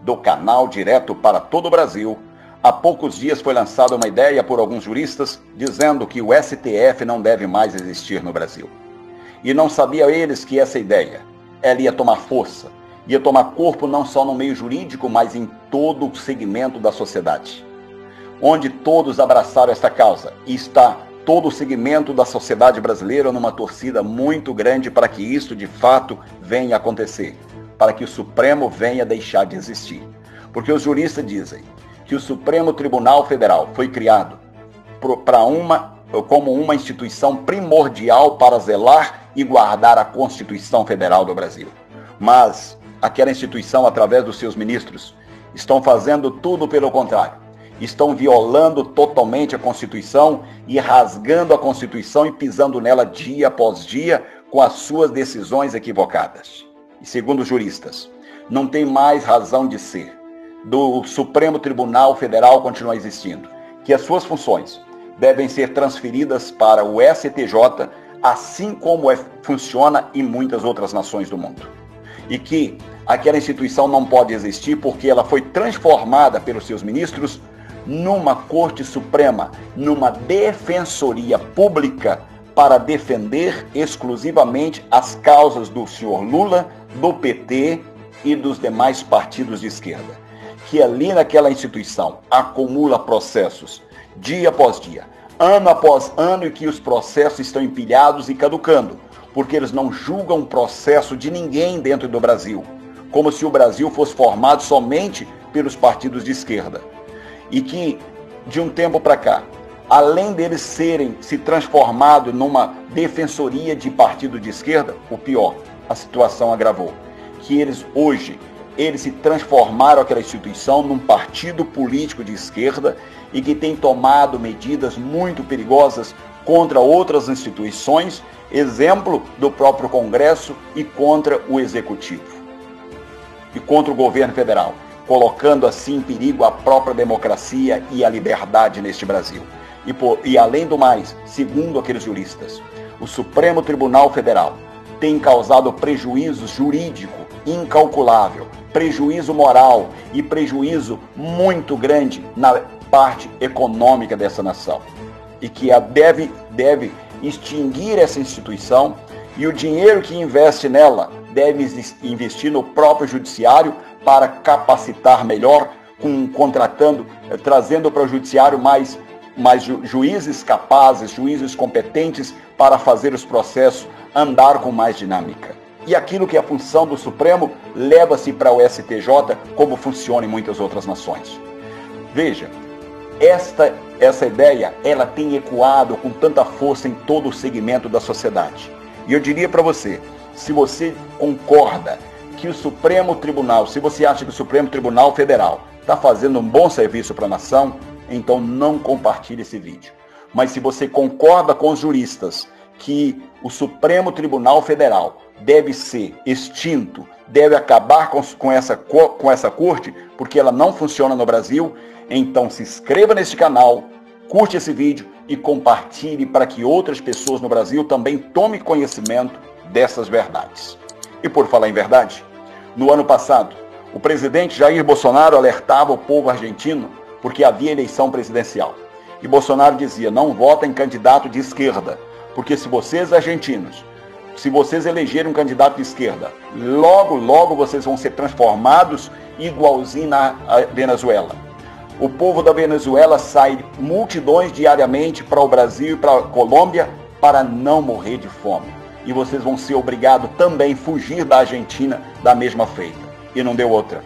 do canal direto para todo o Brasil, há poucos dias foi lançada uma ideia por alguns juristas dizendo que o STF não deve mais existir no Brasil. E não sabiam eles que essa ideia, ela ia tomar força, ia tomar corpo não só no meio jurídico, mas em todo o segmento da sociedade. Onde todos abraçaram esta causa e está todo o segmento da sociedade brasileira numa torcida muito grande para que isso de fato venha acontecer, para que o Supremo venha deixar de existir. Porque os juristas dizem que o Supremo Tribunal Federal foi criado como uma instituição primordial para zelar e guardar a Constituição Federal do Brasil. Mas aquela instituição, através dos seus ministros, estão fazendo tudo pelo contrário. Estão violando totalmente a Constituição e rasgando a Constituição e pisando nela dia após dia com as suas decisões equivocadas. E segundo os juristas, não tem mais razão de ser do Supremo Tribunal Federal continuar existindo, que as suas funções devem ser transferidas para o STJ, assim como funciona em muitas outras nações do mundo. E que aquela instituição não pode existir porque ela foi transformada pelos seus ministros numa Corte Suprema, numa defensoria pública para defender exclusivamente as causas do senhor Lula, do PT e dos demais partidos de esquerda. Que ali naquela instituição acumula processos dia após dia, ano após ano, e que os processos estão empilhados e caducando, porque eles não julgam o processo de ninguém dentro do Brasil, como se o Brasil fosse formado somente pelos partidos de esquerda. E que, de um tempo para cá, além deles se transformado numa defensoria de partido de esquerda, o pior, a situação agravou. Que eles se transformaram aquela instituição num partido político de esquerda e que tem tomado medidas muito perigosas contra outras instituições, exemplo do próprio Congresso, e contra o Executivo e contra o governo federal, colocando assim em perigo a própria democracia e a liberdade neste Brasil. E além do mais, segundo aqueles juristas, o Supremo Tribunal Federal tem causado prejuízo jurídico incalculável, prejuízo moral e prejuízo muito grande na parte econômica dessa nação. E que deve extinguir essa instituição, e o dinheiro que investe nela deve investir no próprio judiciário para capacitar melhor, trazendo para o judiciário mais juízes capazes, juízes competentes para fazer os processos andar com mais dinâmica. E aquilo que é a função do Supremo leva-se para o STJ, como funciona em muitas outras nações. Veja, essa ideia, ela tem ecoado com tanta força em todo o segmento da sociedade. E eu diria para você, se você concorda que o Supremo Tribunal, se você acha que o Supremo Tribunal Federal está fazendo um bom serviço para a nação, então não compartilhe esse vídeo. Mas se você concorda com os juristas que o Supremo Tribunal Federal deve ser extinto, deve acabar com essa corte, porque ela não funciona no Brasil, então se inscreva neste canal, curte esse vídeo e compartilhe para que outras pessoas no Brasil também tomem conhecimento dessas verdades. E por falar em verdade, no ano passado, o presidente Jair Bolsonaro alertava o povo argentino porque havia eleição presidencial. E Bolsonaro dizia, não vota em candidato de esquerda, porque se vocês argentinos, se vocês elegerem um candidato de esquerda, logo vocês vão ser transformados igualzinho na Venezuela. O povo da Venezuela sai multidões diariamente para o Brasil e para a Colômbia para não morrer de fome. E vocês vão ser obrigados também a fugir da Argentina da mesma feita. E não deu outra.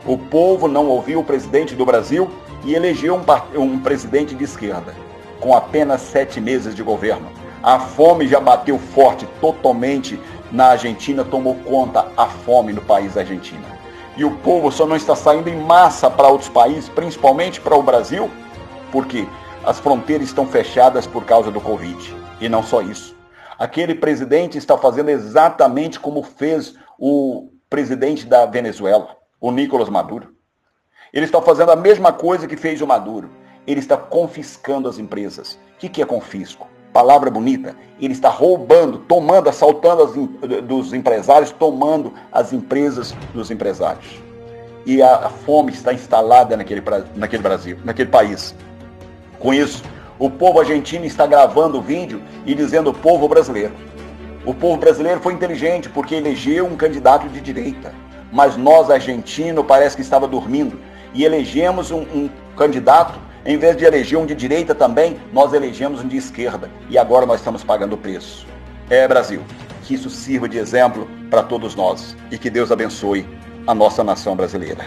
O povo não ouviu o presidente do Brasil e elegeu um presidente de esquerda, com apenas 7 meses de governo. A fome já bateu forte totalmente na Argentina, tomou conta a fome no país da Argentina. E o povo só não está saindo em massa para outros países, principalmente para o Brasil, porque as fronteiras estão fechadas por causa do Covid. E não só isso. Aquele presidente está fazendo exatamente como fez o presidente da Venezuela, o Nicolás Maduro. Ele está fazendo a mesma coisa que fez o Maduro. Ele está confiscando as empresas. O que é confisco? Palavra bonita. Ele está roubando, tomando, assaltando dos empresários, tomando as empresas dos empresários. e a fome está instalada naquele país. Com isso, o povo argentino está gravando o vídeo e dizendo: o povo brasileiro. O povo brasileiro foi inteligente porque elegeu um candidato de direita. Mas nós, argentinos, parece que estava dormindo e elegemos um candidato, em vez de eleger um de direita também, nós elegemos um de esquerda. E agora nós estamos pagando o preço. Brasil, que isso sirva de exemplo para todos nós e que Deus abençoe a nossa nação brasileira.